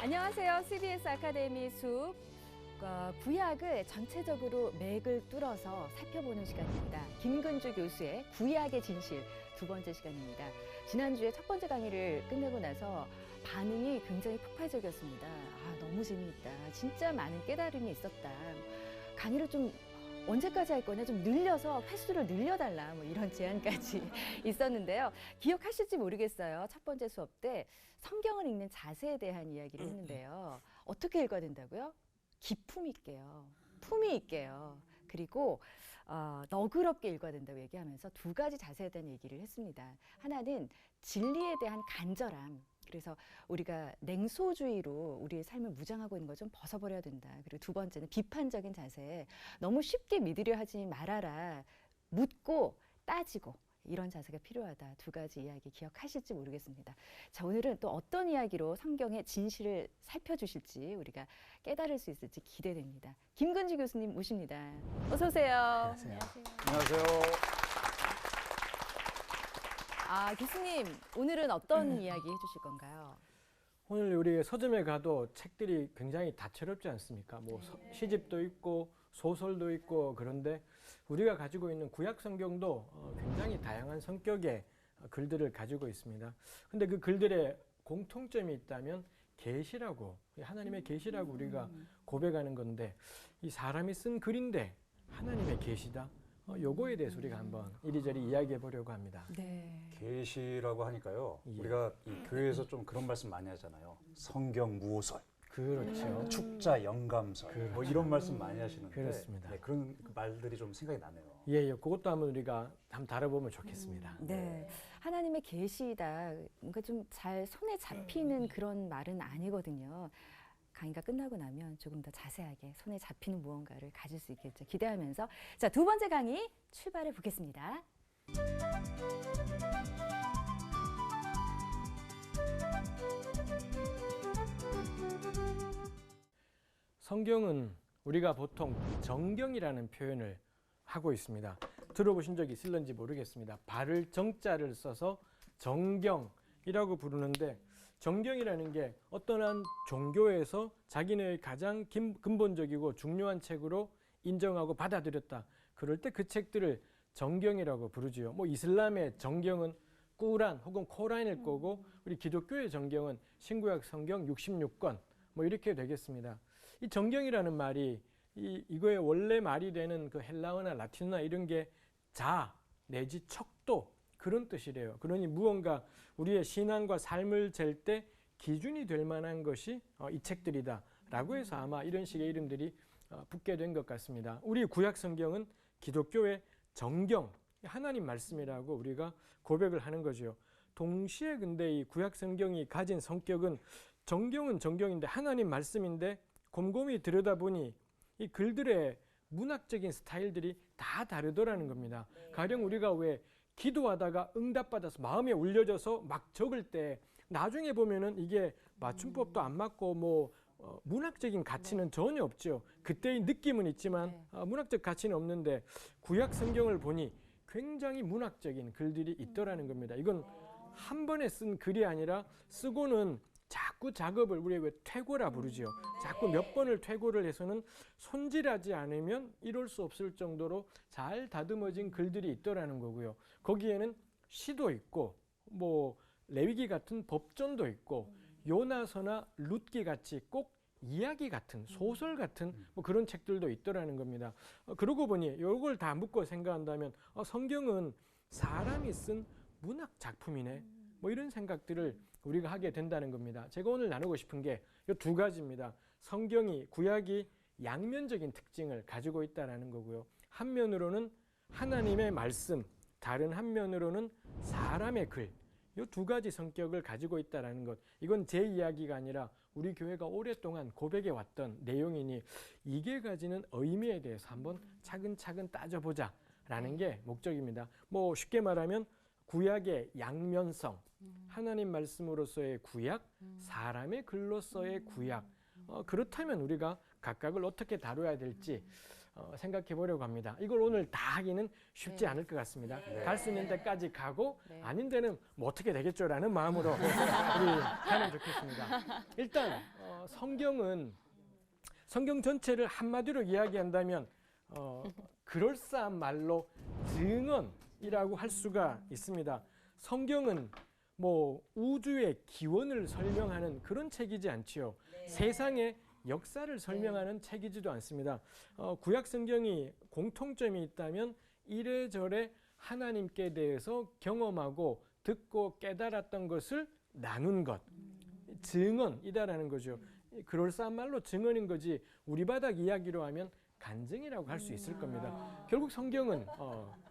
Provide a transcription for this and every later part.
안녕하세요. CBS 아카데미 숲 구약을 전체적으로 맥을 뚫어서 살펴보는 시간입니다. 김근주 교수의 구약의 진실 두 번째 시간입니다. 지난주에 첫 번째 강의를 끝내고 나서 반응이 굉장히 폭발적이었습니다. 너무 재미있다. 진짜 많은 깨달음이 있었다. 강의를 좀 언제까지 할 거냐, 좀 늘려서 횟수를 늘려달라, 이런 제안까지 있었는데요. 기억하실지 모르겠어요. 첫 번째 수업 때 성경을 읽는 자세에 대한 이야기를 했는데요. 어떻게 읽어야 된다고요? 기품 있게요. 품위 있게요. 그리고 너그럽게 읽어야 된다고 얘기하면서 두 가지 자세에 대한 얘기를 했습니다. 하나는 진리에 대한 간절함. 그래서 우리가 냉소주의로 우리의 삶을 무장하고 있는 거 좀 벗어버려야 된다. 그리고 두 번째는 비판적인 자세. 너무 쉽게 믿으려 하지 말아라. 묻고 따지고 이런 자세가 필요하다. 두 가지 이야기 기억하실지 모르겠습니다. 자, 오늘은 또 어떤 이야기로 성경의 진실을 살펴주실지 우리가 깨달을 수 있을지 기대됩니다. 김근주 교수님 모십니다. 어서 오세요. 안녕하세요. 안녕하세요. 교수님, 오늘은 어떤 이야기 해주실 건가요? 오늘 우리 서점에 가도 책들이 굉장히 다채롭지 않습니까? 시집도 있고 소설도 있고 그런데 우리가 가지고 있는 구약 성경도 굉장히 다양한 성격의 글들을 가지고 있습니다. 근데 그 글들의 공통점이 있다면 계시라고, 하나님의 계시라고 우리가 고백하는 건데, 이 사람이 쓴 글인데 하나님의 계시다. 요거에 대해서 우리가 한번 이리저리 이야기해 보려고 합니다. 네. 계시라고 하니까요. 예. 우리가 이 교회에서 좀 그런 말씀 많이 하잖아요. 성경 무호설, 그렇죠. 축자 영감설, 이런 말씀 많이 하시는데 그렇습니다. 네, 그런 말들이 좀 생각이 나네요. 예, 그것도 한번 우리가 한번 다뤄보면 좋겠습니다. 네. 하나님의 계시다. 뭔가 좀 잘 손에 잡히는 그런 말은 아니거든요. 강의가 끝나고 나면 조금 더 자세하게 손에 잡히는 무언가를 가질 수 있겠죠. 기대하면서 자, 두 번째 강의 출발해 보겠습니다. 성경은 우리가 보통 정경이라는 표현을 하고 있습니다. 들어보신 적이 있을런지 모르겠습니다. 발을 정자를 써서 정경이라고 부르는데, 정경이라는 게 어떤 한 종교에서 자기네의 가장 근본적이고 중요한 책으로 인정하고 받아들였다. 그럴 때 그 책들을 정경이라고 부르지요. 이슬람의 정경은 꾸란 혹은 코란일 거고, 우리 기독교의 정경은 신구약 성경 66권 이렇게 되겠습니다. 이 정경이라는 말이 이거의 원래 말이 되는 그 헬라어나 라틴어나 이런 게 자 내지 척도 그런 뜻이래요. 그러니 무언가 우리의 신앙과 삶을 잴 때 기준이 될 만한 것이 이 책들이다 라고 해서 아마 이런 식의 이름들이 붙게 된 것 같습니다. 우리 구약 성경은 기독교의 정경, 하나님 말씀이라고 우리가 고백을 하는 거죠. 동시에 근데 이 구약 성경이 가진 성격은 정경은 정경인데 하나님 말씀인데 곰곰이 들여다보니 이 글들의 문학적인 스타일들이 다 다르더라는 겁니다. 가령 우리가 왜 기도하다가 응답받아서 마음에 울려져서 막 적을 때 나중에 보면은 이게 맞춤법도 안 맞고 문학적인 가치는 전혀 없죠. 그때의 느낌은 있지만 문학적 가치는 없는데, 구약 성경을 보니 굉장히 문학적인 글들이 있더라는 겁니다. 이건 한 번에 쓴 글이 아니라 쓰고는 자꾸 작업을 우리가 왜 퇴고라 부르지요. 자꾸 몇 번을 퇴고를 해서는 손질하지 않으면 이룰 수 없을 정도로 잘 다듬어진 글들이 있더라는 거고요. 거기에는 시도 있고 레위기 같은 법전도 있고 요나서나 룻기 같이 꼭 이야기 같은 소설 같은 그런 책들도 있더라는 겁니다. 그러고 보니 이걸 다 묶어 생각한다면 성경은 사람이 쓴 문학 작품이네. 이런 생각들을 우리가 하게 된다는 겁니다. 제가 오늘 나누고 싶은 게 이 두 가지입니다. 성경이, 구약이 양면적인 특징을 가지고 있다는 거고요. 한면으로는 하나님의 말씀, 다른 한면으로는 사람의 글, 이 두 가지 성격을 가지고 있다는 것. 이건 제 이야기가 아니라 우리 교회가 오랫동안 고백해 왔던 내용이니 이게 가지는 의미에 대해서 한번 차근차근 따져보자라는 게 목적입니다. 쉽게 말하면 구약의 양면성, 하나님 말씀으로서의 구약, 사람의 글로서의 구약. 그렇다면 우리가 각각을 어떻게 다뤄야 될지 생각해 보려고 합니다. 이걸 오늘 다 하기는 쉽지 않을 것 같습니다. 갈 수 있는 데까지 가고 아닌 데는 어떻게 되겠죠라는 마음으로 우리 가면 좋겠습니다. 일단 성경은 성경 전체를 한마디로 이야기한다면 그럴싸한 말로 증언이라고 할 수가 있습니다. 성경은 뭐 우주의 기원을 설명하는 그런 책이지 않지요. 세상의 역사를 설명하는 책이지도 않습니다. 구약 성경이 공통점이 있다면 이래저래 하나님께 대해서 경험하고 듣고 깨달았던 것을 나눈 것, 증언이다라는 거죠. 그럴싸한 말로 증언인 거지 우리 바닥 이야기로 하면 간증이라고 할 수 있을 겁니다. 결국 성경은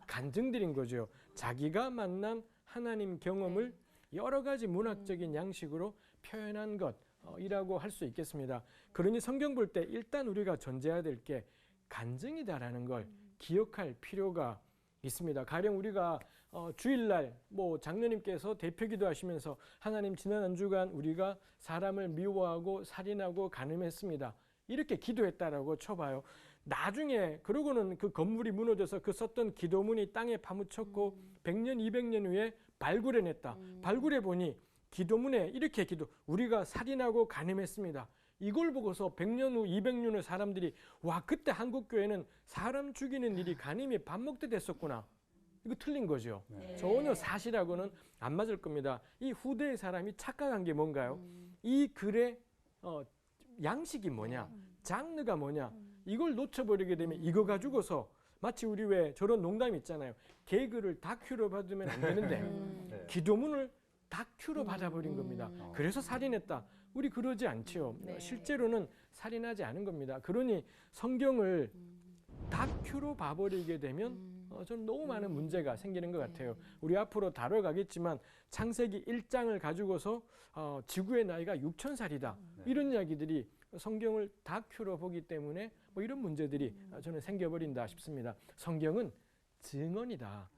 간증들인 거죠. 자기가 만난 하나님 경험을 여러 가지 문학적인 양식으로 표현한 것이라고 할 수 있겠습니다. 그러니 성경 볼 때 일단 우리가 전제해야 될 게 간증이다라는 걸 기억할 필요가 있습니다. 가령 우리가 주일날 뭐 장로님께서 대표기도 하시면서 하나님 지난 한 주간 우리가 사람을 미워하고 살인하고 간음했습니다. 이렇게 기도했다라고 쳐봐요. 나중에 그러고는 그 건물이 무너져서 그 썼던 기도문이 땅에 파묻혔고 100년, 200년 후에 발굴해냈다. 발굴해 보니 기도문에 이렇게 우리가 살인하고 간음했습니다. 이걸 보고서 100년 후, 200년 후 사람들이 와 그때 한국교회는 사람 죽이는 일이 간임이 밥 먹듯 했었구나. 이거 틀린 거죠. 전혀 사실하고는 안 맞을 겁니다. 이 후대의 사람이 착각한 게 뭔가요? 이 글의 양식이 뭐냐, 장르가 뭐냐, 이걸 놓쳐버리게 되면 이거 가지고서 마치 우리 왜 저런 농담 있잖아요. 개그를 다큐로 받으면 안 되는데 기도문을 다큐로 받아버린 겁니다. 그래서 살인했다. 우리 그러지 않지요. 실제로는 살인하지 않은 겁니다. 그러니 성경을 다큐로 봐버리게 되면 좀 너무 많은 문제가 생기는 것 같아요. 우리 앞으로 다뤄가겠지만 창세기 1장을 가지고서 지구의 나이가 6,000살이다. 이런 이야기들이 성경을 다큐로 보기 때문에 뭐 이런 문제들이 저는 생겨버린다 싶습니다. 성경은 증언이다.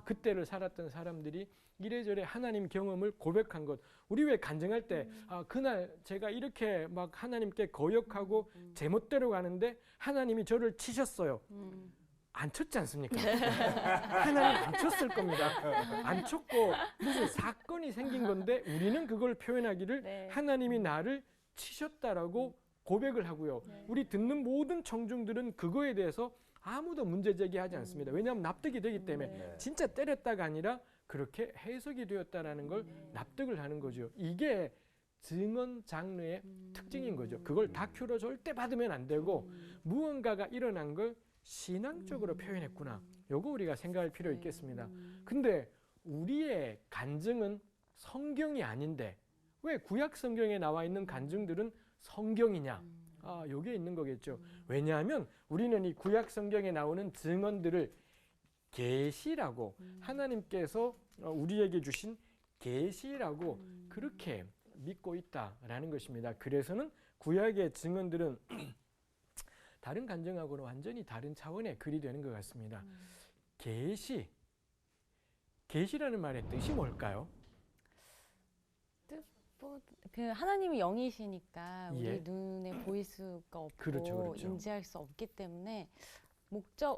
그때를 살았던 사람들이 이래저래 하나님 경험을 고백한 것. 우리 왜 간증할 때 그날 제가 이렇게 막 하나님께 거역하고 제멋대로 가는데 하나님이 저를 치셨어요. 안 쳤지 않습니까? 하나님 안 쳤을 겁니다. 안 쳤고 무슨 사건이 생긴 건데 우리는 그걸 표현하기를 하나님이 나를 치셨다라고 고백을 하고요. 우리 듣는 모든 청중들은 그거에 대해서 아무도 문제 제기하지 않습니다. 왜냐하면 납득이 되기 때문에 진짜 때렸다가 아니라 그렇게 해석이 되었다라는 걸 납득을 하는 거죠. 이게 증언 장르의 특징인 거죠. 그걸 다큐로 절대 받으면 안 되고 무언가가 일어난 걸 신앙적으로 표현했구나. 요거 우리가 생각할 필요 있겠습니다. 근데 우리의 간증은 성경이 아닌데 왜 구약 성경에 나와 있는 간증들은 성경이냐? 요게 있는 거겠죠. 왜냐하면 우리는 이 구약 성경에 나오는 증언들을 계시라고 하나님께서 우리에게 주신 계시라고 그렇게 믿고 있다라는 것입니다. 그래서는 구약의 증언들은 다른 간증하고는 완전히 다른 차원의 글이 되는 것 같습니다. 계시라는 말의 뜻이 뭘까요? 그 하나님이 영이시니까 우리 예. 눈에 보일 수가 없고 그렇죠. 인지할 수 없기 때문에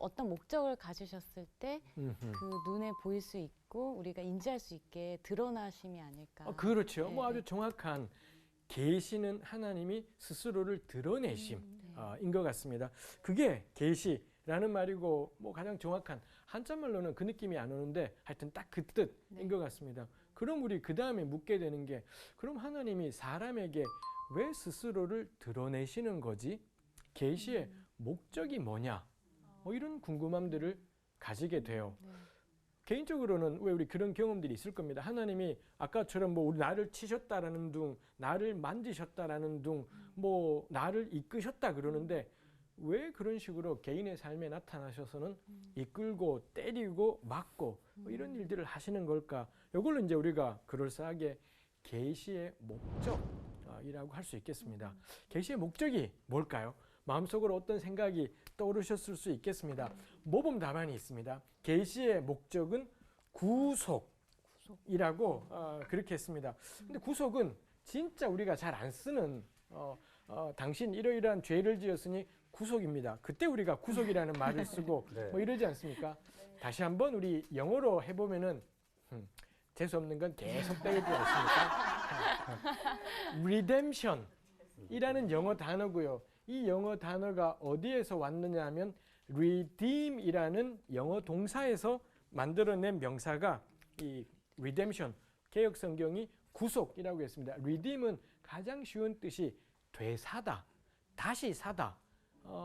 어떤 목적을 가지셨을 때 그 눈에 보일 수 있고 우리가 인지할 수 있게 드러나심이 아닐까. 그렇죠. 네. 뭐 아주 정확한 계시는 하나님이 스스로를 드러내심인 것 같습니다. 그게 계시라는 말이고 뭐 가장 정확한 한자말로는 그 느낌이 안 오는데 하여튼 딱 그 뜻인 것 같습니다. 그럼 우리 그 다음에 묻게 되는 게 그럼 하나님이 사람에게 왜 스스로를 드러내시는 거지? 계시의 목적이 뭐냐? 뭐 이런 궁금함들을 가지게 돼요. 개인적으로는 왜 우리 그런 경험들이 있을 겁니다. 하나님이 아까처럼 뭐 우리 나를 치셨다라는 둥, 나를 만지셨다라는 둥, 뭐 나를 이끄셨다 그러는데 왜 그런 식으로 개인의 삶에 나타나셔서는 이끌고 때리고 맞고 뭐 이런 일들을 하시는 걸까? 이걸로 이제 우리가 그럴싸하게 계시의 목적이라고 할 수 있겠습니다. 계시의 목적이 뭘까요? 마음속으로 어떤 생각이 떠오르셨을 수 있겠습니다. 모범 답안이 있습니다. 계시의 목적은 구속이라고 그렇게 했습니다. 근데 구속은 진짜 우리가 잘 안 쓰는 당신 이러이러한 죄를 지었으니 구속입니다. 그때 우리가 구속이라는 말을 쓰고 뭐 이러지 않습니까? 다시 한번 우리 영어로 해보면은 재수 없는 건 계속 때릴 줄 아십니까? redemption 이라는 영어 단어고요. 이 영어 단어가 어디에서 왔느냐 하면 redeem이라는 영어 동사에서 만들어낸 명사가 이 redemption, 개역 성경이 구속이라고 했습니다. redeem은 가장 쉬운 뜻이 되사다, 다시 사다.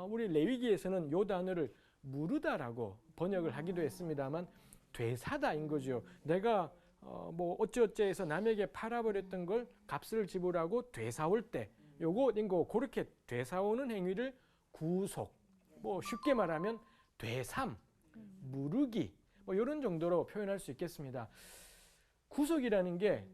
우리 레위기에서는 이 단어를 무르다라고 번역을 하기도 했습니다만 되사다인 거죠. 내가 뭐 어찌어찌해서 남에게 팔아버렸던 걸 값을 지불하고 되사올 때 요거 인거 그렇게 되사오는 행위를 구속, 뭐 쉽게 말하면 되삼, 무르기 뭐 이런 정도로 표현할 수 있겠습니다. 구속이라는 게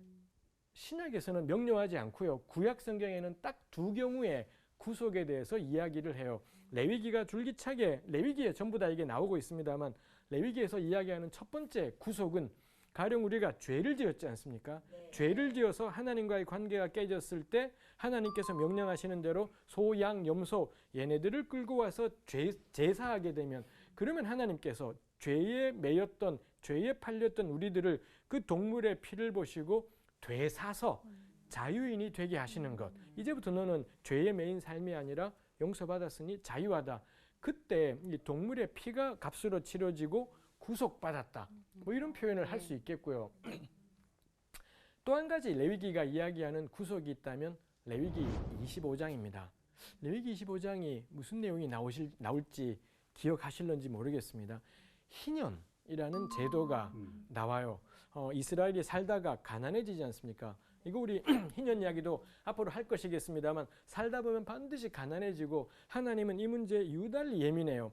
신약에서는 명료하지 않고요. 구약 성경에는 딱 두 경우에 구속에 대해서 이야기를 해요. 레위기가 줄기차게 레위기에 전부 다 이게 나오고 있습니다만 레위기에서 이야기하는 첫 번째 구속은 가령 우리가 죄를 지었지 않습니까? 네. 죄를 지어서 하나님과의 관계가 깨졌을 때 하나님께서 명령하시는 대로 소, 양, 염소 얘네들을 끌고 와서 제사하게 되면 그러면 하나님께서 죄에 매였던 죄에 팔렸던 우리들을 그 동물의 피를 보시고 되사서 자유인이 되게 하시는 것. 이제부터 너는 죄에 매인 삶이 아니라 용서받았으니 자유하다. 그때 이 동물의 피가 값으로 치러지고 구속받았다. 뭐 이런 표현을 할 수 있겠고요. 또 한 가지 레위기가 이야기하는 구속이 있다면 레위기 25장입니다. 레위기 25장이 무슨 내용이 나올지 기억하실런지 모르겠습니다. 희년이라는 제도가 나와요. 이스라엘이 살다가 가난해지지 않습니까? 이거 우리 희년 이야기도 앞으로 할 것이겠습니다만 살다 보면 반드시 가난해지고 하나님은 이 문제에 유달리 예민해요.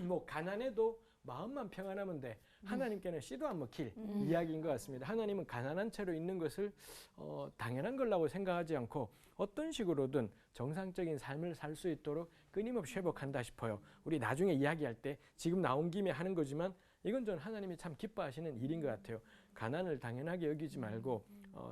뭐 가난해도 마음만 평안하면 돼. 하나님께는 씨도 안 먹힐 이야기인 것 같습니다. 하나님은 가난한 채로 있는 것을 당연한 걸라고 생각하지 않고 어떤 식으로든 정상적인 삶을 살 수 있도록 끊임없이 회복한다 싶어요. 우리 나중에 이야기할 때 지금 나온 김에 하는 거지만 이건 전 하나님이 참 기뻐하시는 일인 것 같아요. 가난을 당연하게 여기지 말고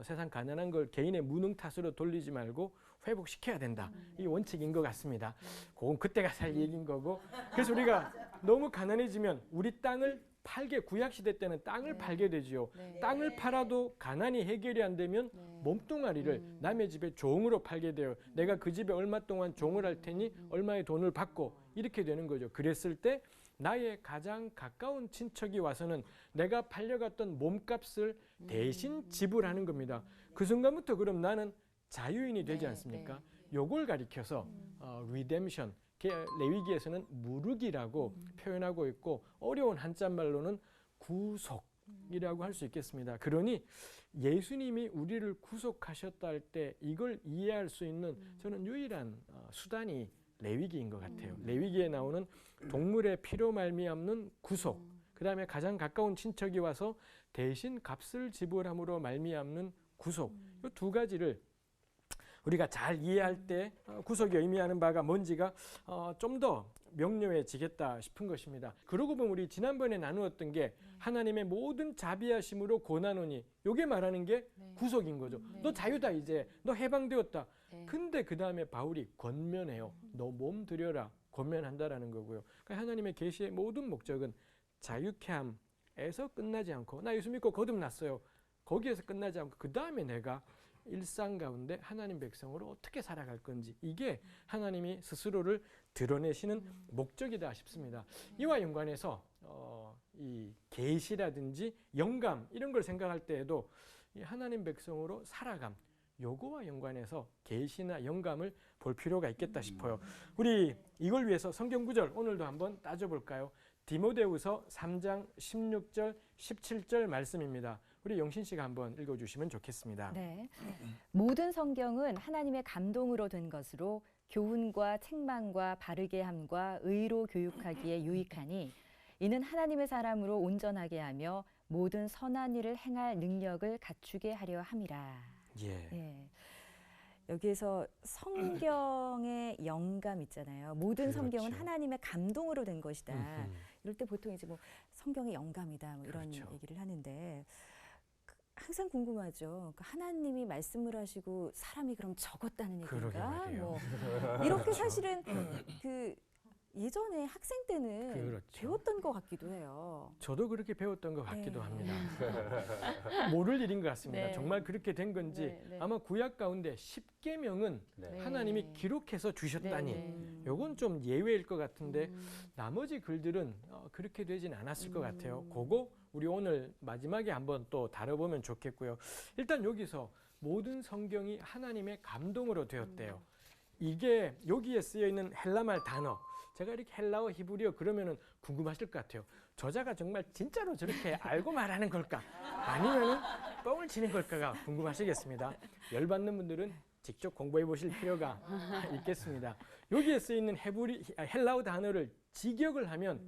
세상 가난한 걸 개인의 무능 탓으로 돌리지 말고 회복시켜야 된다. 이 원칙인 것 같습니다. 그건 그때가 살 얘기인 거고 그래서 우리가 너무 가난해지면 우리 땅을 팔게 구약시대 때는 땅을 팔게 되지요. 땅을 팔아도 가난이 해결이 안 되면 몸뚱아리를 남의 집에 종으로 팔게 돼요. 내가 그 집에 얼마 동안 종을 할 테니 얼마의 돈을 받고 이렇게 되는 거죠. 그랬을 때 나의 가장 가까운 친척이 와서는 내가 팔려갔던 몸값을 대신 지불하는 겁니다. 그 순간부터 그럼 나는 자유인이 되지 않습니까? 요걸 가리켜서 redemption, 레위기에서는 무르기라고 표현하고 있고 어려운 한자말로는 구속이라고 할 수 있겠습니다. 그러니 예수님이 우리를 구속하셨다 할 때 이걸 이해할 수 있는 저는 유일한 수단이 레위기인 것 같아요. 레위기에 나오는 동물의 피로 말미암는 구속, 그 다음에 가장 가까운 친척이 와서 대신 값을 지불함으로 말미암는 구속, 이 두 가지를 우리가 잘 이해할 때 구속이 의미하는 바가 뭔지가 좀 더 명료해지겠다 싶은 것입니다. 그러고 보면 우리 지난번에 나누었던 게 하나님의 모든 자비하심으로 고난오니 요게 말하는 게 구속인 거죠. 너 자유다 이제. 너 해방되었다. 근데 그 다음에 바울이 권면해요. 너 몸 들여라. 권면한다라는 거고요. 그러니까 하나님의 계시의 모든 목적은 자유케 함에서 끝나지 않고 나 예수 믿고 거듭났어요. 거기에서 끝나지 않고 그 다음에 내가 일상 가운데 하나님 백성으로 어떻게 살아갈 건지 이게 하나님이 스스로를 드러내시는 목적이다 싶습니다. 이와 연관해서 이 계시라든지 영감 이런 걸 생각할 때에도 이 하나님 백성으로 살아감 요거와 연관해서 계시나 영감을 볼 필요가 있겠다 싶어요. 우리 이걸 위해서 성경 구절 오늘도 한번 따져볼까요? 디모데후서 3장 16절 17절 말씀입니다. 우리 영신 씨가 한번 읽어주시면 좋겠습니다. 네. 모든 성경은 하나님의 감동으로 된 것으로 교훈과 책망과 바르게 함과 의로 교육하기에 유익하니 이는 하나님의 사람으로 온전하게 하며 모든 선한 일을 행할 능력을 갖추게 하려 함이라. 예. 여기에서 성경의 영감 있잖아요. 모든 그렇죠. 성경은 하나님의 감동으로 된 것이다. 이럴 때 보통 이제 뭐 성경의 영감이다 뭐 이런 그렇죠. 얘기를 하는데 항상 궁금하죠. 하나님이 말씀을 하시고 사람이 그럼 적었다는 얘기인가? 뭐 이렇게 사실은 그 예전에 학생 때는 그렇죠. 배웠던 것 같기도 해요. 저도 그렇게 배웠던 것 같기도 네. 합니다. 모를 일인 것 같습니다. 네. 정말 그렇게 된 건지 네, 네. 아마 구약 가운데 10계명은 네. 하나님이 기록해서 주셨다니 네. 요건 좀 예외일 것 같은데 음. 나머지 글들은 그렇게 되진 않았을 것 같아요. 그거 우리 오늘 마지막에 한번 또 다뤄보면 좋겠고요. 일단 여기서 모든 성경이 하나님의 감동으로 되었대요. 이게 여기에 쓰여 있는 헬라말 단어, 제가 이렇게 헬라어, 히브리어 그러면은 궁금하실 것 같아요. 저자가 정말 진짜로 저렇게 알고 말하는 걸까? 아니면은 뻥을 치는 걸까가 궁금하시겠습니다. 열받는 분들은 직접 공부해 보실 필요가 있겠습니다. 여기에 쓰여 있는 헬라어 단어를 직역을 하면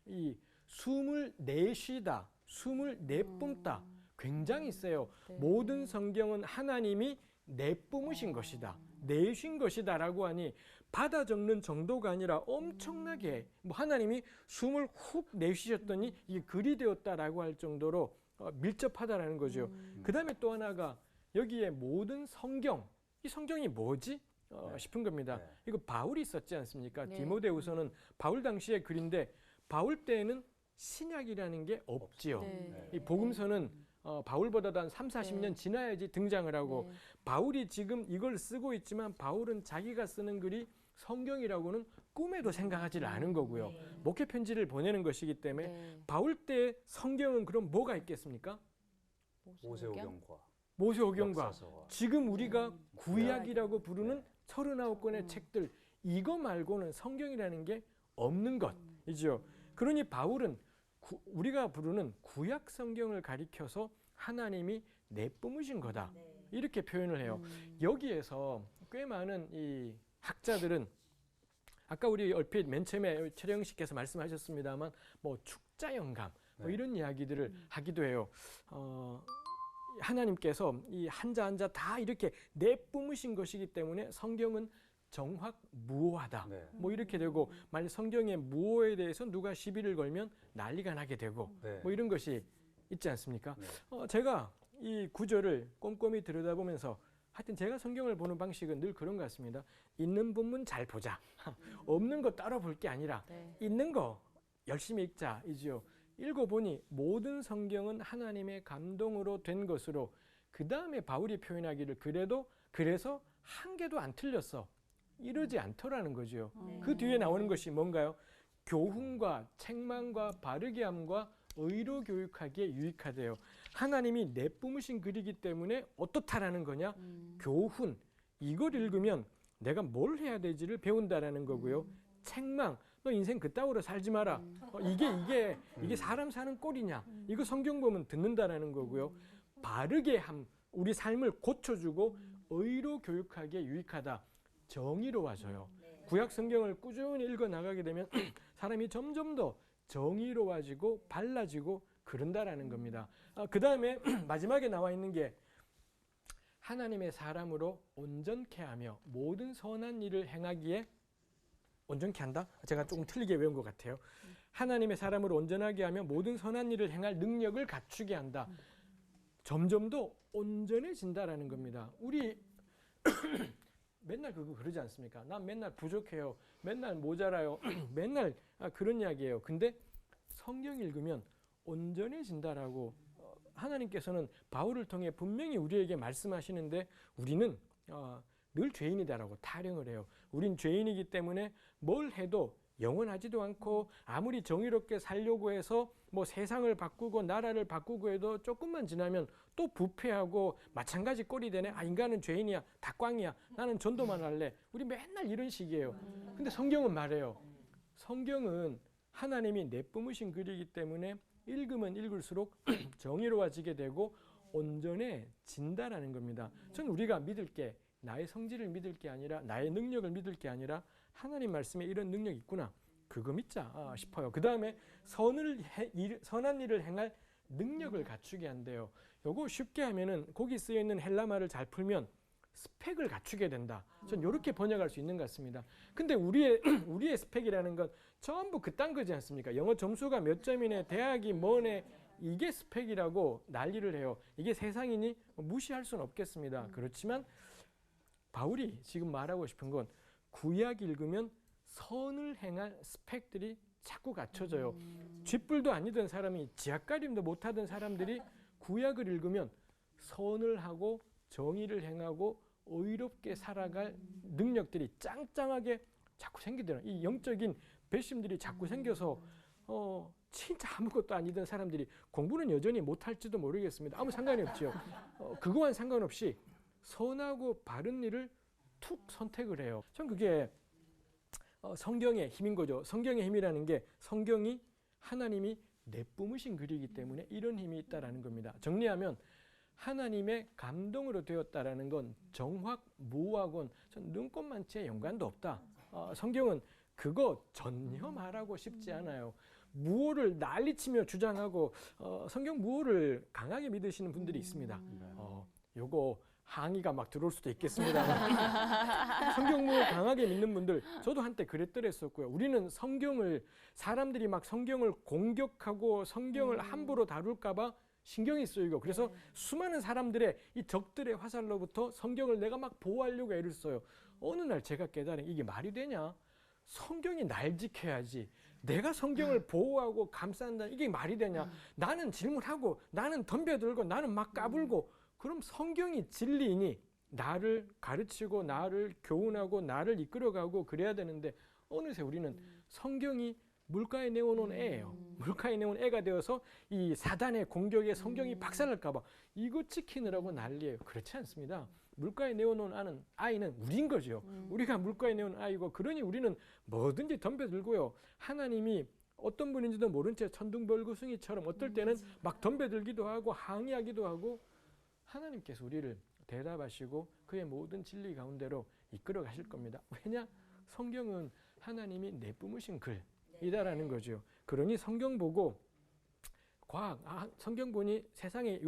이 숨을 내쉬다, 숨을 내뿜다 굉장히 세요. 네. 모든 성경은 하나님이 내뿜으신 것이다, 내쉰 것이다라고 하니 받아 적는 정도가 아니라 엄청나게 뭐 하나님이 숨을 훅 내쉬셨더니 이게 글이 되었다라고 할 정도로 밀접하다라는 거죠. 그 다음에 또 하나가 여기에 모든 성경, 이 성경이 뭐지? 싶은 겁니다. 네. 이거 바울이 썼지 않습니까? 네. 디모데후서는 바울 당시의 글인데 바울 때에는 신약이라는 게 없지요. 네. 이 복음서는 바울보다도 한 3, 40년 네. 지나야지 등장을 하고 네. 바울이 지금 이걸 쓰고 있지만 바울은 자기가 쓰는 글이 성경이라고는 꿈에도 생각하지 않은 거고요. 목회 편지를 보내는 것이기 때문에 네. 바울 때 성경은 그럼 뭐가 있겠습니까? 모세오경과 모세오경과 역사서와 지금 우리가 구약이라고 네. 부르는 39권의 책들, 이거 말고는 성경이라는 게 없는 것이죠. 그러니 바울은 우리가 부르는 구약 성경을 가리켜서 하나님이 내뿜으신 거다, 이렇게 표현을 해요. 여기에서 꽤 많은 이 학자들은 아까 우리 얼핏 맨 처음에 최령 씨께서 말씀하셨습니다만 뭐 축자 영감 뭐 네. 이런 이야기들을 하기도 해요. 하나님께서 이 한자 한자 다 이렇게 내뿜으신 것이기 때문에 성경은 정확무오하다. 네. 뭐 이렇게 되고 만약 성경의 무오에 대해서 누가 시비를 걸면 난리가 나게 되고 네. 뭐 이런 것이 있지 않습니까? 네. 제가 이 구절을 꼼꼼히 들여다보면서 하여튼 제가 성경을 보는 방식은 늘 그런 것 같습니다. 있는 본문 잘 보자. 없는 거 따로 볼 게 아니라 네. 있는 거 열심히 읽자이지요. 읽어보니 모든 성경은 하나님의 감동으로 된 것으로 그 다음에 바울이 표현하기를 그래서 한 개도 안 틀렸어, 이러지 않더라는 거죠. 그 뒤에 나오는 것이 뭔가요? 교훈과 책망과 바르게 함과 의로 교육하기에 유익하대요. 하나님이 내뿜으신 글이기 때문에 어떻다라는 거냐? 교훈, 이걸 읽으면 내가 뭘 해야 되지를 배운다라는 거고요. 책망, 너 인생 그따위로 살지 마라. 이게 사람 사는 꼴이냐? 이거 성경 보면 듣는다라는 거고요. 바르게 함, 우리 삶을 고쳐주고 의로 교육하기에 유익하다. 정의로워져요. 구약 성경을 꾸준히 읽어 나가게 되면 사람이 점점 더 정의로워지고 발라지고 그런다라는 겁니다. 그 다음에 마지막에 나와 있는 게 하나님의 사람으로 온전케 하며 모든 선한 일을 행하기에, 온전케 한다? 제가 조금 틀리게 외운 것 같아요. 하나님의 사람으로 온전하게 하며 모든 선한 일을 행할 능력을 갖추게 한다. 점점 더 온전해진다라는 겁니다. 우리 맨날 그러지 않습니까? 난 맨날 부족해요. 맨날 모자라요. 맨날 그런 이야기예요. 근데 성경 읽으면 온전해진다라고 하나님께서는 바울을 통해 분명히 우리에게 말씀하시는데 우리는 늘 죄인이다라고 타령을 해요. 우린 죄인이기 때문에 뭘 해도 영원하지도 않고 아무리 정의롭게 살려고 해서 뭐 세상을 바꾸고 나라를 바꾸고 해도 조금만 지나면 또 부패하고 마찬가지 꼴이 되네. 인간은 죄인이야. 다 꽝이야. 나는 전도만 할래. 우리 맨날 이런 식이에요. 근데 성경은 말해요. 성경은 하나님이 내뿜으신 글이기 때문에 읽으면 읽을수록 정의로워지게 되고 온전해진다라는 겁니다. 저는 우리가 믿을 게 나의 성질을 믿을 게 아니라 나의 능력을 믿을 게 아니라 하나님 말씀에 이런 능력이 있구나, 그거 믿자 싶어요. 그 다음에 선한 일을 행할 능력을 갖추게 한대요. 요거 쉽게 하면은 거기 쓰여 있는 헬라말을 잘 풀면 스펙을 갖추게 된다. 전 이렇게 번역할 수 있는 것 같습니다. 근데 우리의 스펙이라는 건 전부 그딴 거지 않습니까? 영어 점수가 몇 점이네, 대학이 뭐네, 이게 스펙이라고 난리를 해요. 이게 세상이니 무시할 수는 없겠습니다. 그렇지만 바울이 지금 말하고 싶은 건 구약 읽으면 선을 행할 스펙들이 자꾸 갖춰져요. 쥐뿔도 아니던 사람이 지앗가림도 못하던 사람들이 구약을 읽으면 선을 하고 정의를 행하고 의롭게 살아갈 능력들이 짱짱하게 자꾸 생기더라고요. 이 영적인 배심들이 자꾸 생겨서 진짜 아무것도 아니던 사람들이 공부는 여전히 못할지도 모르겠습니다. 아무 상관이 없지요. 그거와는 상관없이 선하고 바른 일을 툭 선택을 해요. 전 그게 성경의 힘인 거죠. 성경의 힘이라는 게 성경이 하나님이 내뿜으신 글이기 때문에 이런 힘이 있다라는 겁니다. 정리하면 하나님의 감동으로 되었다라는 건 정확무하고는 전 눈꽃만치의 연관도 없다. 성경은 그거 전혀 말하고 싶지 않아요. 무호를 난리치며 주장하고 성경 무호를 강하게 믿으시는 분들이 있습니다. 요거 항의가 막 들어올 수도 있겠습니다. 성경 무호 강하게 믿는 분들, 저도 한때 그랬더랬었고요. 우리는 성경을, 사람들이 막 성경을 공격하고 성경을 함부로 다룰까봐 신경이 쓰이고, 그래서 수많은 사람들의 이 적들의 화살로부터 성경을 내가 막 보호하려고 애를 써요. 어느 날 제가 깨달은, 이게 말이 되냐? 성경이 날 지켜야지. 내가 성경을 보호하고 감싼다, 이게 말이 되냐? 나는 질문하고, 나는 덤벼들고, 나는 막 까불고, 그럼 성경이 진리이니 나를 가르치고 나를 교훈하고 나를 이끌어가고 그래야 되는데, 어느새 우리는 성경이 물가에 내어놓은 애예요. 물가에 내온 애가 되어서 이 사단의 공격에 성경이 박살날까 봐 이거 지키느라고 난리예요. 그렇지 않습니다. 물가에 내어놓은 아이는 우리인 거죠. 우리가 물가에 내온 아이고, 그러니 우리는 뭐든지 덤벼들고요. 하나님이 어떤 분인지도 모른 채 천둥벌구숭이처럼 어떨 때는 막 덤벼들기도 하고 항의하기도 하고, 하나님께서 우리를 대답하시고 그의 모든 진리 가운데로 이끌어 가실 겁니다. 왜냐? 성경은 하나님이 내뿜으신 글이다라는 거죠. 그러니 성경 보고 과학, 성경 보니 세상에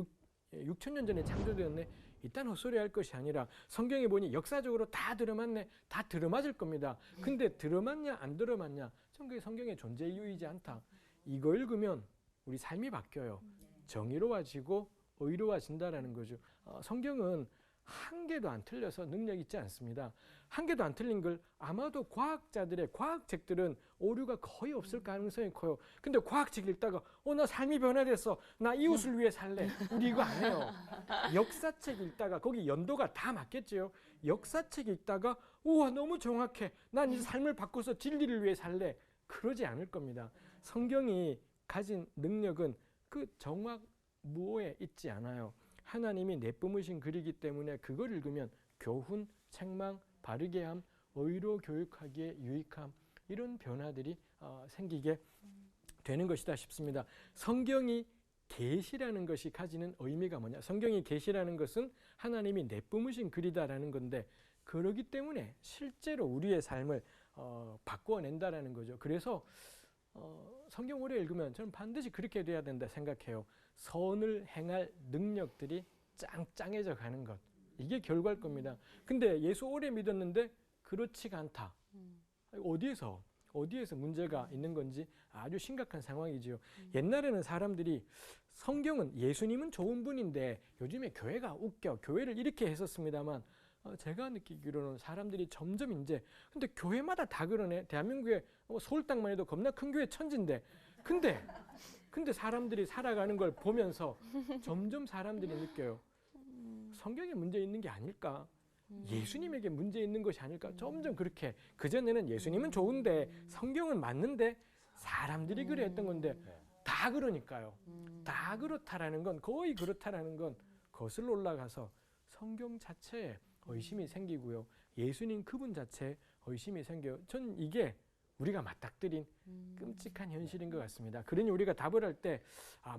6,000년 전에 창조되었네, 이딴 헛소리 할 것이 아니라 성경에 보니 역사적으로 다 들어맞네, 다 들어맞을 겁니다. 근데 들어맞냐 안 들어맞냐, 전 그게 성경의 존재 이유이지 않다. 이거 읽으면 우리 삶이 바뀌어요. 정의로워지고 의로워진다라는 거죠. 성경은 한 개도 안 틀려서 능력 있지 않습니다. 한 개도 안 틀린 걸 아마도 과학자들의 과학책들은 오류가 거의 없을 가능성이 커요. 근데 과학책 읽다가 나 삶이 변화됐어, 나 이웃을 위해 살래, 우리 이거 안 해요. 역사책 읽다가 거기 연도가 다 맞겠지요. 역사책 읽다가 우와 너무 정확해, 난 이 삶을 바꿔서 진리를 위해 살래, 그러지 않을 겁니다. 성경이 가진 능력은 그 정확무호에 있지 않아요. 하나님이 내뿜으신 글이기 때문에 그걸 읽으면 교훈, 책망, 바르게 함, 의로 교육하기에 유익함, 이런 변화들이 생기게 되는 것이다 싶습니다. 성경이 계시라는 것이 가지는 의미가 뭐냐? 성경이 계시라는 것은 하나님이 내뿜으신 글이다라는 건데, 그러기 때문에 실제로 우리의 삶을 바꿔낸다라는 거죠. 그래서 성경 오래 읽으면 저는 반드시 그렇게 돼야 된다 생각해요. 선을 행할 능력들이 짱짱해져 가는 것, 이게 결과일 겁니다. 근데 예수 오래 믿었는데 그렇지가 않다. 어디에서 문제가 있는 건지 아주 심각한 상황이지요. 옛날에는 사람들이 성경은, 예수님은 좋은 분인데 요즘에 교회가 웃겨, 교회를 이렇게 했었습니다만, 제가 느끼기로는 사람들이 점점 이제, 근데 교회마다 다 그러네. 대한민국에 서울 땅만 해도 겁나 큰 교회 천지인데, 근데 사람들이 살아가는 걸 보면서 점점 사람들이 느껴요. 성경에 문제 있는 게 아닐까? 예수님에게 문제 있는 것이 아닐까? 점점 그렇게. 그전에는 예수님은 좋은데 성경은 맞는데 사람들이 그래 했던 건데, 다 그러니까요. 다 그렇다라는 건, 거의 그렇다라는 건 거슬러 올라가서 성경 자체에 의심이 생기고요. 예수님 그분 자체에 의심이 생겨요. 전 이게 우리가 맞닥뜨린 끔찍한 현실인 것 같습니다. 그러니 우리가 답을 할 때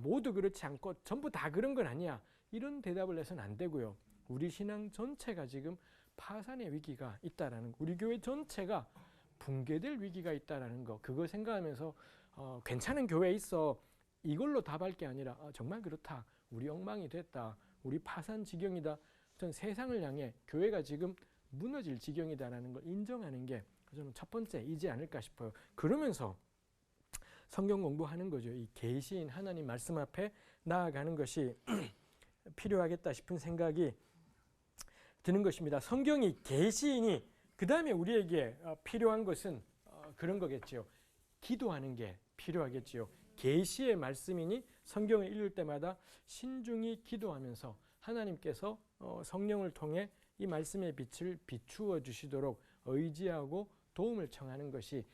모두 그렇지 않고 전부 다 그런 건 아니야, 이런 대답을 해서는 안 되고요. 우리 신앙 전체가 지금 파산의 위기가 있다라는 거, 우리 교회 전체가 붕괴될 위기가 있다라는 거, 그거 생각하면서 괜찮은 교회에 있어, 이걸로 답할 게 아니라 정말 그렇다, 우리 엉망이 됐다, 우리 파산 지경이다, 전 세상을 향해 교회가 지금 무너질 지경이다라는 걸 인정하는 게 저는 첫 번째이지 않을까 싶어요. 그러면서 성경 공부하는 거죠. 이 계시인 하나님 말씀 앞에 나아가는 것이 필요하겠다 싶은 생각이 드는 것입니다. 성경이 계시이니 그 다음에 우리에게 필요한 것은 그런 거겠지요. 기도하는 게 필요하겠지요. 계시의 말씀이니 성경을 읽을 때마다 신중히 기도하면서 하나님께서 성령을 통해 이 말씀의 빛을 비추어 주시도록 의지하고 도움을 청하는 것이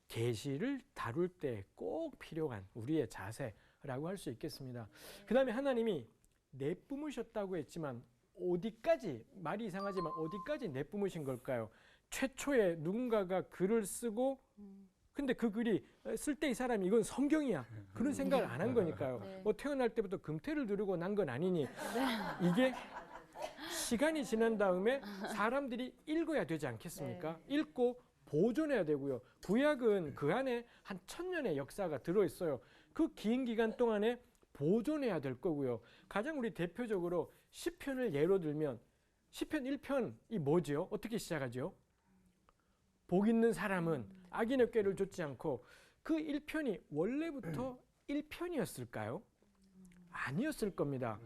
계시를 다룰 때 꼭 필요한 우리의 자세라고 할 수 있겠습니다. 그 다음에 하나님이 내뿜으셨다고 했지만 어디까지, 말이 이상하지만 어디까지 내뿜으신 걸까요? 최초에 누군가가 글을 쓰고 근데 그 글이 쓸 때 이 사람이 이건 성경이야 그런 생각을 안 한 거니까요. 네. 뭐 태어날 때부터 금태를 두르고 난 건 아니니 이게 시간이 지난 다음에 사람들이 읽어야 되지 않겠습니까? 읽고 보존해야 되고요. 구약은 그 안에 한 1000년의 역사가 들어있어요. 그 긴 기간 동안에 보존해야 될 거고요. 가장 우리 대표적으로 시편을 예로 들면 시편 1편이 뭐죠? 어떻게 시작하죠? 복 있는 사람은 악인의 꾀를 좇지 않고 그 1편이 원래부터 1편이었을까요? 아니었을 겁니다.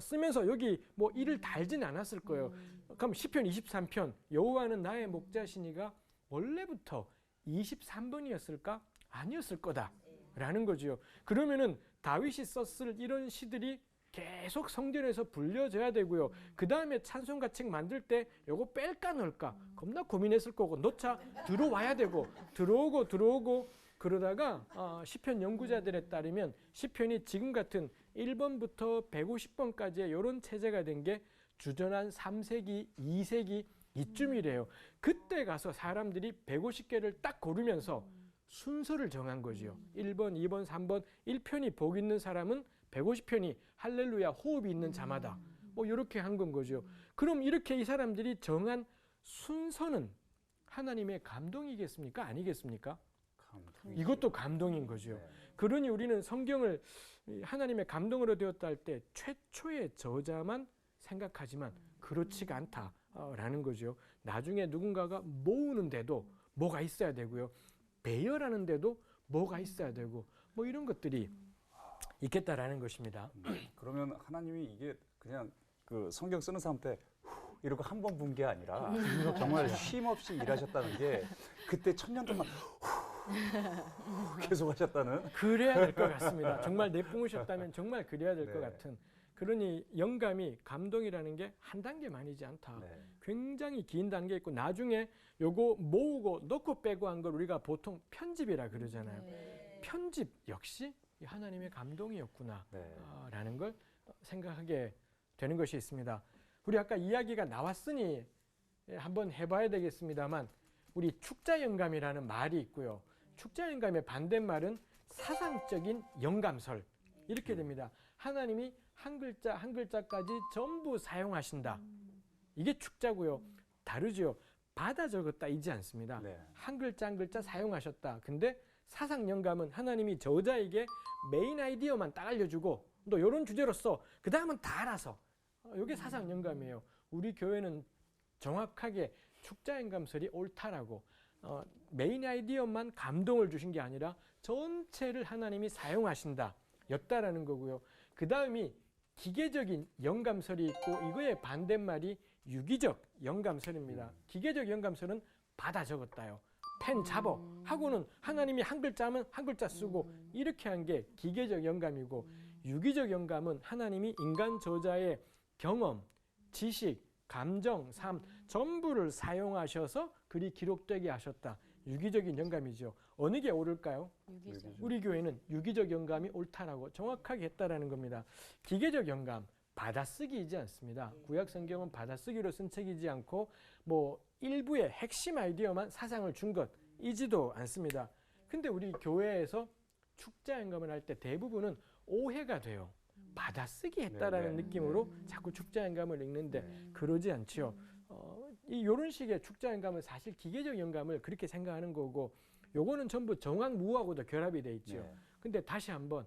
쓰면서 여기 뭐 이를 달진 않았을 거예요. 그럼 시편 23편 여호와는 나의 목자시니가 원래부터 23번이었을까? 아니었을 거다라는 거죠. 그러면은 다윗이 썼을 이런 시들이 계속 성전에서 불려져야 되고요. 그 다음에 찬송가책 만들 때 요거 뺄까 넣을까 겁나 고민했을 거고 넣자 들어와야 되고 들어오고 그러다가 시편 연구자들에 따르면 시편이 지금 같은 1번부터 150번까지의 이런 체제가 된 게 주전한 3세기, 2세기 이쯤이래요. 그때 가서 사람들이 150개를 딱 고르면서 순서를 정한 거지요. 1번, 2번, 3번, 1편이 복 있는 사람은 150편이 할렐루야 호흡이 있는 자마다 뭐 이렇게 한 건 거죠. 그럼 이렇게 이 사람들이 정한 순서는 하나님의 감동이겠습니까? 아니겠습니까? 이것도 감동인 거죠. 그러니 우리는 성경을 하나님의 감동으로 되었다 할 때 최초의 저자만 생각하지만 그렇지가 않다라는 거죠. 나중에 누군가가 모으는데도 뭐가 있어야 되고요. 배열하는데도 뭐가 있어야 되고 뭐 이런 것들이 있겠다라는 것입니다. 그러면 하나님이 이게 그냥 그 성경 쓰는 사람한테 이러고 한 번 본 게 아니라 정말 쉼 없이 일하셨다는 게 그때 1000년 동안 계속 하셨다는. 그래야 될 것 같습니다. 정말 내뿜으셨다면 정말 그래야 될 것 같은. 그러니 영감이 감동이라는 게 한 단계만이지 않다. 굉장히 긴 단계 있고 나중에 요거 모으고 넣고 빼고 한 걸 우리가 보통 편집이라 그러잖아요. 편집 역시 하나님의 감동이었구나 라는 걸 생각하게 되는 것이 있습니다. 우리 아까 이야기가 나왔으니 한번 해봐야 되겠습니다만 우리 축자영감이라는 말이 있고요. 축자영감의 반대말은 사상적인 영감설 이렇게 됩니다. 하나님이 한 글자 한 글자까지 전부 사용하신다. 이게 축자고요. 다르죠. 받아 적었다 이지 않습니다. 한 글자 한 글자 사용하셨다. 근데 사상 영감은 하나님이 저자에게 메인 아이디어만 딱 알려주고 너 이런 주제로 써. 그 다음은 다 알아서. 이게 사상 영감이에요. 우리 교회는 정확하게 축자 영감설이 옳다라고 메인 아이디어만 감동을 주신 게 아니라 전체를 하나님이 사용하신다 였다라는 거고요. 그 다음이 기계적인 영감설이 있고 이거의 반대말이 유기적 영감설입니다. 기계적 영감설은 받아 적었다요. 펜 잡어 하고는 하나님이 한 글자 하면 한 글자 쓰고 이렇게 한 게 기계적 영감이고 유기적 영감은 하나님이 인간 저자의 경험, 지식, 감정, 삶 전부를 사용하셔서 글이 기록되게 하셨다. 유기적인 영감이죠. 어느 게 옳을까요? 유기적. 우리 교회는 유기적 영감이 옳다라고 정확하게 했다라는 겁니다. 기계적 영감, 받아쓰기이지 않습니다. 구약 성경은 받아쓰기로 쓴 책이지 않고 뭐 일부의 핵심 아이디어만 사상을 준 것이지도 않습니다. 근데 우리 교회에서 축자 영감을 할 때 대부분은 오해가 돼요. 받아쓰기 했다라는 느낌으로 자꾸 축자 영감을 읽는데 그러지 않지요. 이런 식의 축자 영감은 사실 기계적 영감을 그렇게 생각하는 거고 요거는 전부 정황무하고도 결합이 돼 있죠. 근데 다시 한번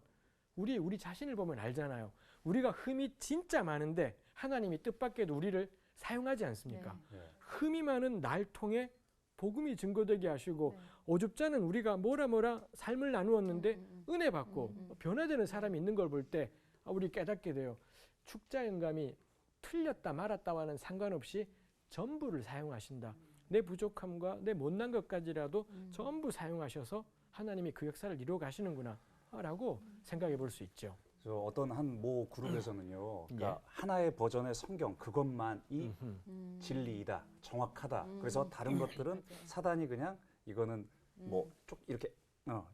우리 자신을 보면 알잖아요. 우리가 흠이 진짜 많은데 하나님이 뜻밖에도 우리를 사용하지 않습니까? 흠이 많은 날 통해 복음이 증거되게 하시고 오죽자는 우리가 뭐라 삶을 나누었는데 은혜 받고 변화되는 사람이 있는 걸 볼 때 우리 깨닫게 돼요. 축자 영감이 틀렸다 말았다와는 상관없이 전부를 사용하신다. 내 부족함과 내 못난 것까지라도 전부 사용하셔서 하나님이 그 역사를 이루어 가시는구나 라고 생각해 볼 수 있죠. 저 어떤 한 모 그룹에서는요, 그러니까 예. 하나의 버전의 성경 그것만이 진리이다, 정확하다. 그래서 다른 것들은 사단이 그냥 이거는 뭐 쭉 이렇게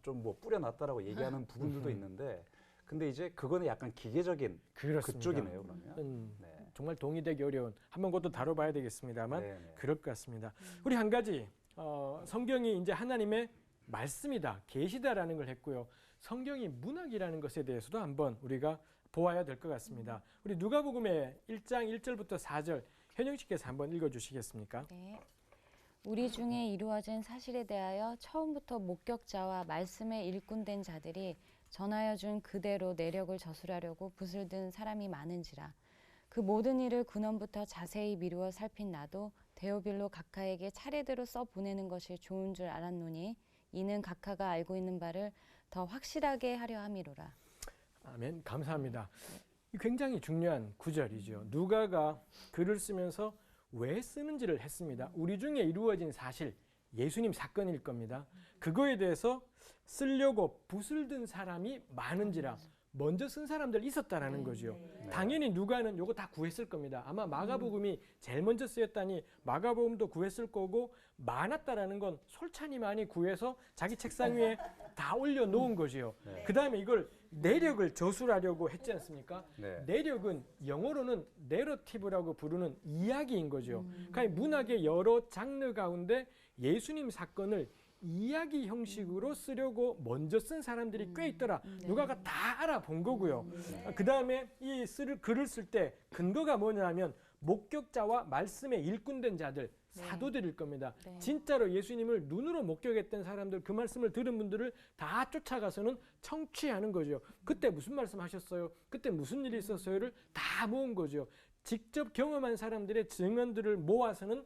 좀 뭐 뿌려놨다라고 얘기하는 부분들도 있는데, 근데 이제 그거는 약간 기계적인 그렇습니다. 그쪽이네요, 그러면. 네. 정말 동의되기 어려운 한번 그것도 다뤄봐야 되겠습니다만 네네. 그럴 것 같습니다. 우리 한 가지 성경이 이제 하나님의 말씀이다, 계시다라는 걸 했고요. 성경이 문학이라는 것에 대해서도 한번 우리가 보아야 될 것 같습니다. 우리 누가복음의 1장 1절부터 4절 현영 씨께서 한번 읽어주시겠습니까? 네. 우리 중에 이루어진 사실에 대하여 처음부터 목격자와 말씀에 일꾼된 자들이 전하여 준 그대로 내력을 저술하려고 붓을 든 사람이 많은지라. 그 모든 일을 근원부터 자세히 미루어 살핀 나도 데오빌로 각하에게 차례대로 써 보내는 것이 좋은 줄 알았노니 이는 각하가 알고 있는 바를 더 확실하게 하려 함이로라. 아멘. 감사합니다. 굉장히 중요한 구절이죠. 누가가 글을 쓰면서 왜 쓰는지를 했습니다. 우리 중에 이루어진 사실, 예수님 사건일 겁니다. 그거에 대해서 쓰려고 붓을 든 사람이 많은지라 먼저 쓴 사람들 있었다라는 거죠. 당연히 누가는 요거 다 구했을 겁니다. 아마 마가복음이 제일 먼저 쓰였다니 마가복음도 구했을 거고, 많았다라는 건 솔찬히 많이 구해서 자기 책상 위에 다 올려놓은 거지요. 네. 그 다음에 이걸 내력을 저술하려고 했지 않습니까? 네. 내력은 영어로는 내러티브라고 부르는 이야기인 거죠. 그러니까 문학의 여러 장르 가운데 예수님 사건을 이야기 형식으로 쓰려고 먼저 쓴 사람들이 꽤 있더라. 누가가 다 알아본 거고요. 그 다음에 이 글을 쓸 때 근거가 뭐냐면 목격자와 말씀에 일꾼된 자들, 사도들일 겁니다. 네. 진짜로 예수님을 눈으로 목격했던 사람들, 그 말씀을 들은 분들을 다 쫓아가서는 청취하는 거죠. 그때 무슨 말씀하셨어요? 그때 무슨 일이 있었어요를 다 모은 거죠. 직접 경험한 사람들의 증언들을 모아서는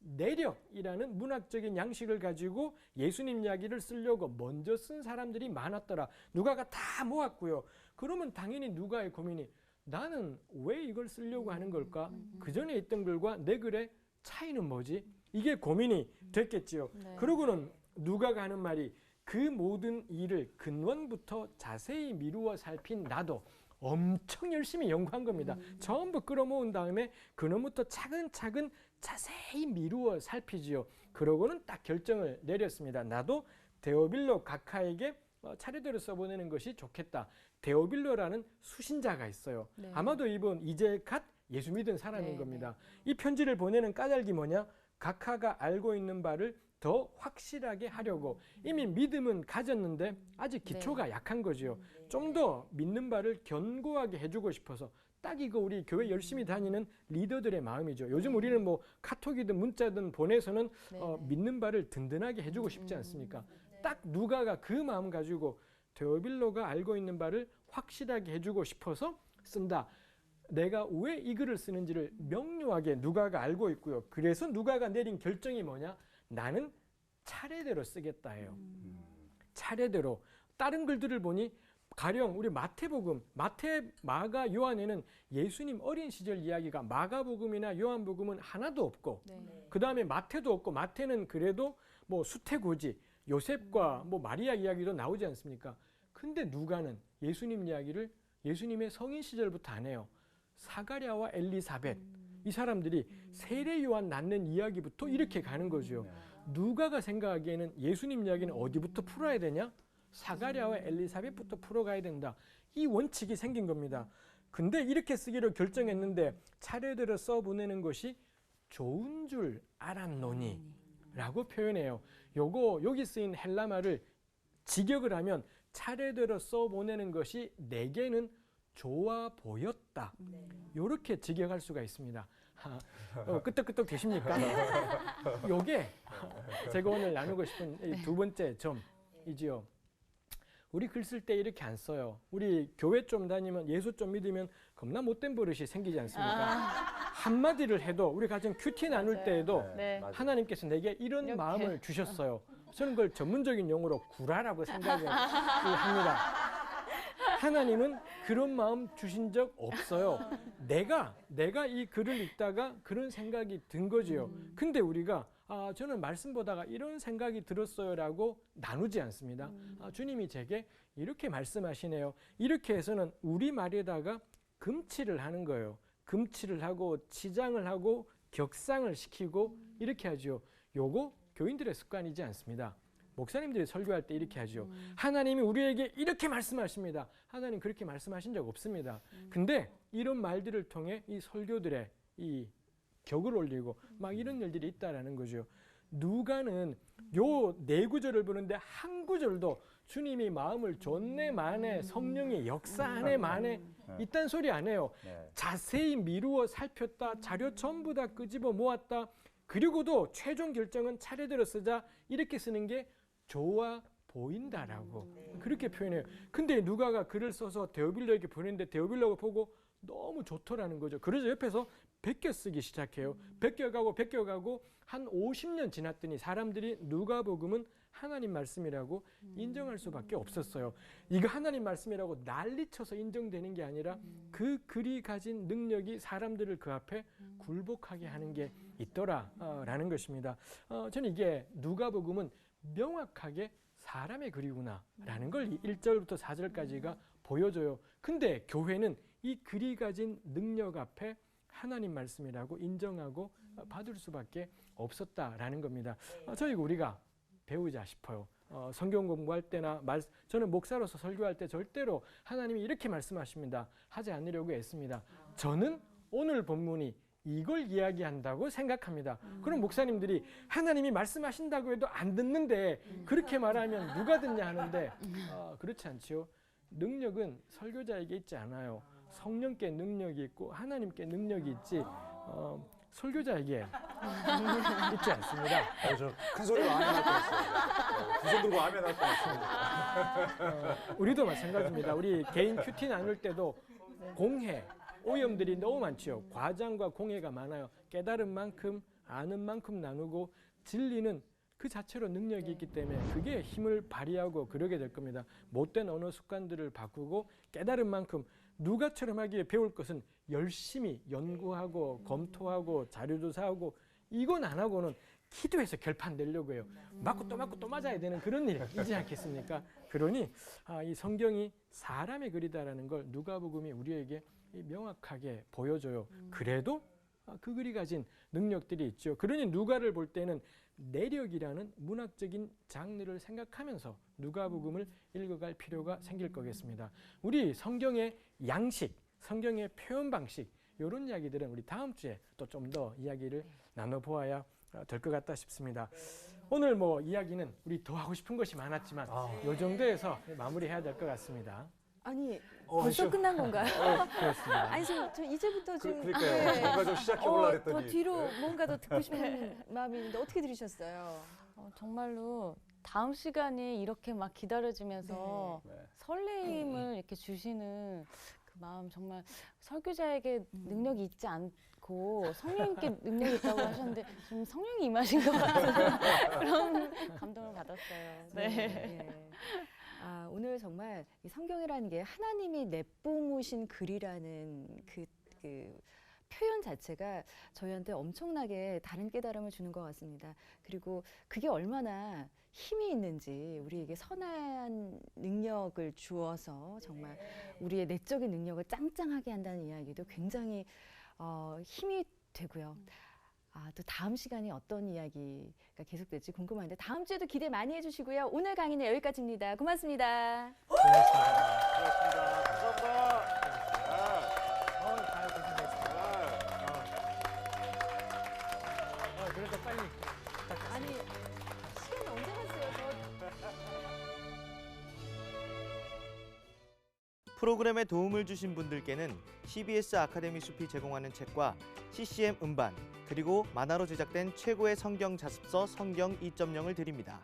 내력이라는 문학적인 양식을 가지고 예수님 이야기를 쓰려고 먼저 쓴 사람들이 많았더라. 누가가 다 모았고요. 그러면 당연히 누가의 고민이 나는 왜 이걸 쓰려고 하는 걸까? 그 전에 있던 글과 내 글의 차이는 뭐지? 이게 고민이 됐겠지요. 네. 그러고는 누가가 하는 말이 그 모든 일을 근원부터 자세히 미루어 살핀 나도 엄청 열심히 연구한 겁니다. 전부 끌어모은 다음에 근원부터 차근차근 자세히 미루어 살피지요. 그러고는 딱 결정을 내렸습니다. 나도 데오빌로 각하에게 차례대로 써보내는 것이 좋겠다. 데오빌로라는 수신자가 있어요. 네. 아마도 이분 이제 갓 예수 믿은 사람인 네, 겁니다. 이 편지를 보내는 까닭이 뭐냐? 각하가 알고 있는 바를 더 확실하게 하려고. 이미 믿음은 가졌는데 아직 기초가 약한 거지요. 좀 더 믿는 바를 견고하게 해주고 싶어서. 딱 이거 우리 교회 열심히 다니는 리더들의 마음이죠. 요즘 우리는 뭐 카톡이든 문자든 보내서는 믿는 바를 든든하게 해주고 싶지 않습니까? 딱 누가가 그 마음 가지고 데오빌로가 알고 있는 바를 확실하게 해주고 싶어서 쓴다. 내가 왜 이 글을 쓰는지를 명료하게 누가가 알고 있고요. 그래서 누가가 내린 결정이 뭐냐? 나는 차례대로 쓰겠다 해요. 차례대로. 다른 글들을 보니 가령 우리 마태복음, 마태, 마가, 요한에는 예수님 어린 시절 이야기가 마가복음이나 요한복음은 하나도 없고, 그 다음에 마태도 없고, 마태는 그래도 뭐 수태고지, 요셉과 뭐 마리아 이야기도 나오지 않습니까? 근데 누가는 예수님 이야기를 예수님의 성인 시절부터 안 해요. 사가랴와 엘리사벳, 이 사람들이 세례 요한 낳는 이야기부터 이렇게 가는 거죠. 누가가 생각하기에는 예수님 이야기는 어디부터 풀어야 되냐? 사가랴와 엘리사벳부터 풀어가야 된다. 이 원칙이 생긴 겁니다. 근데 이렇게 쓰기로 결정했는데 차례대로 써보내는 것이 좋은 줄 알았노니 라고 표현해요. 요거 여기 쓰인 헬라말을 직역을 하면 차례대로 써보내는 것이 내게는 좋아 보였다. 요렇게 직역할 수가 있습니다. 끄떡끄떡 되십니까? 요게 제가 오늘 나누고 싶은 이 두 번째 점이지요. 우리 글 쓸 때 이렇게 안 써요. 우리 교회 좀 다니면 예수 좀 믿으면 겁나 못된 버릇이 생기지 않습니까? 한마디를 해도 우리 가정 큐티 나눌 때에도 네. 하나님께서 내게 이런 이렇게. 마음을 주셨어요. 저는 그걸 전문적인 용어로 구라라고 생각을 합니다. 하나님은 그런 마음 주신 적 없어요. 내가 이 글을 읽다가 그런 생각이 든 거지요. 근데 우리가 저는 말씀 보다가 이런 생각이 들었어요라고 나누지 않습니다. 주님이 제게 이렇게 말씀하시네요. 이렇게 해서는 우리 말에다가 금치를 하는 거예요. 금치를 하고 치장을 하고 격상을 시키고 이렇게 하죠. 요거 교인들의 습관이지 않습니다. 목사님들이 설교할 때 이렇게 하죠. 하나님이 우리에게 이렇게 말씀하십니다. 하나님 그렇게 말씀하신 적 없습니다. 근데 이런 말들을 통해 이 설교들의 이 격을 올리고 막 이런 일들이 있다라는 거죠. 누가는 요 네 구절을 보는데 한 구절도 주님이 마음을 줬네 마네 성령의 역사하네 마네 이딴 소리 안 해요. 자세히 미루어 살폈다. 자료 전부 다 끄집어 모았다. 그리고도 최종 결정은 차례대로 쓰자. 이렇게 쓰는 게 좋아 보인다라고 그렇게 표현해요. 근데 누가가 글을 써서 데오빌로에게 보냈는데 데오빌로가 보고 너무 좋더라는 거죠. 그래서 옆에서 베껴 쓰기 시작해요. 베껴가고 한 50년 지났더니 사람들이 누가복음은 하나님 말씀이라고 인정할 수밖에 없었어요. 이거 하나님 말씀이라고 난리쳐서 인정되는 게 아니라 그 글이 가진 능력이 사람들을 그 앞에 굴복하게 하는 게 있더라라는 것입니다. 저는 이게 누가복음은 명확하게 사람의 글이구나라는 걸 1절부터 4절까지가 보여줘요. 근데 교회는 이 글이 가진 능력 앞에 하나님 말씀이라고 인정하고 받을 수밖에 없었다라는 겁니다. 저희 우리가 배우자 싶어요. 성경 공부할 때나 저는 목사로서 설교할 때 절대로 하나님이 이렇게 말씀하십니다. 하지 않으려고 애씁니다. 저는 오늘 본문이 이걸 이야기한다고 생각합니다. 그럼 목사님들이 하나님이 말씀하신다고 해도 안 듣는데 그렇게 말하면 누가 듣냐 하는데 그렇지 않죠. 능력은 설교자에게 있지 않아요. 성령께 능력이 있고 하나님께 능력이 있지 설교자에게 있지 않습니다. 저 큰 소리로 아멘 할 뻔했어요. 두 손 들고 아멘 할 뻔했습니다. 우리도 마찬가지입니다. 우리 개인 큐티 나눌 때도 공해 오염들이 너무 많지요. 과장과 공해가 많아요. 깨달은 만큼 아는 만큼 나누고 진리는 그 자체로 능력이 있기 때문에 그게 힘을 발휘하고 그러게 될 겁니다. 못된 언어 습관들을 바꾸고 깨달은 만큼 누가처럼 하기에 배울 것은 열심히 연구하고 검토하고 자료조사하고 이건 안 하고는 기도해서 결판 내려고 해요. 맞고 또 맞고 또 맞아야 되는 그런 일이지 않겠습니까? 그러니 이 성경이 사람의 글이다라는 걸 누가복음이 우리에게 명확하게 보여줘요. 그래도 그 글이 가진 능력들이 있죠. 그러니 누가를 볼 때는 내력이라는 문학적인 장르를 생각하면서 누가복음을 읽어갈 필요가 생길 거겠습니다. 우리 성경의 양식, 성경의 표현 방식 이런 이야기들은 우리 다음 주에 또 좀 더 이야기를 나눠보아야 될 것 같다 싶습니다. 오늘 뭐 이야기는 우리 더 하고 싶은 것이 많았지만 이 정도에서 마무리해야 될 것 같습니다. 아니 벌써 끝난 건가요? 그렇습니다. 아니 저 이제부터 좀 그러니까요. 뭔가 좀 시작해 보려 했더니. 더 뒤로 뭔가 더 듣고 싶은 마음이 있는데 어떻게 들으셨어요? 정말로 다음 시간이 이렇게 막 기다려지면서 네. 설레임을 이렇게 주시는 그 마음 정말 설교자에게 능력이 있지 않고 성령님께 능력이 있다고 하셨는데 좀 성령이 임하신 것 같은 그런 감동을 받았어요. 네. 오늘 정말 이 성경이라는 게 하나님이 내뿜으신 글이라는 그 표현 자체가 저희한테 엄청나게 다른 깨달음을 주는 것 같습니다. 그리고 그게 얼마나 힘이 있는지 우리에게 선한 능력을 주어서 정말 우리의 내적인 능력을 짱짱하게 한다는 이야기도 굉장히 힘이 되고요. 또 다음 시간이 어떤 이야기가 계속될지 궁금한데 다음 주에도 기대 많이 해주시고요. 오늘 강의는 여기까지입니다. 고맙습니다. 고맙습니다. 감사합니다. 잘 고생하셨습니다. 그래서 빨리 아니 시간이 언제 갔어요? 프로그램에 도움을 주신 분들께는 CBS 아카데미 숲이 제공하는 책과 CCM 음반 그리고 만화로 제작된 최고의 성경 자습서 성경 2.0을 드립니다.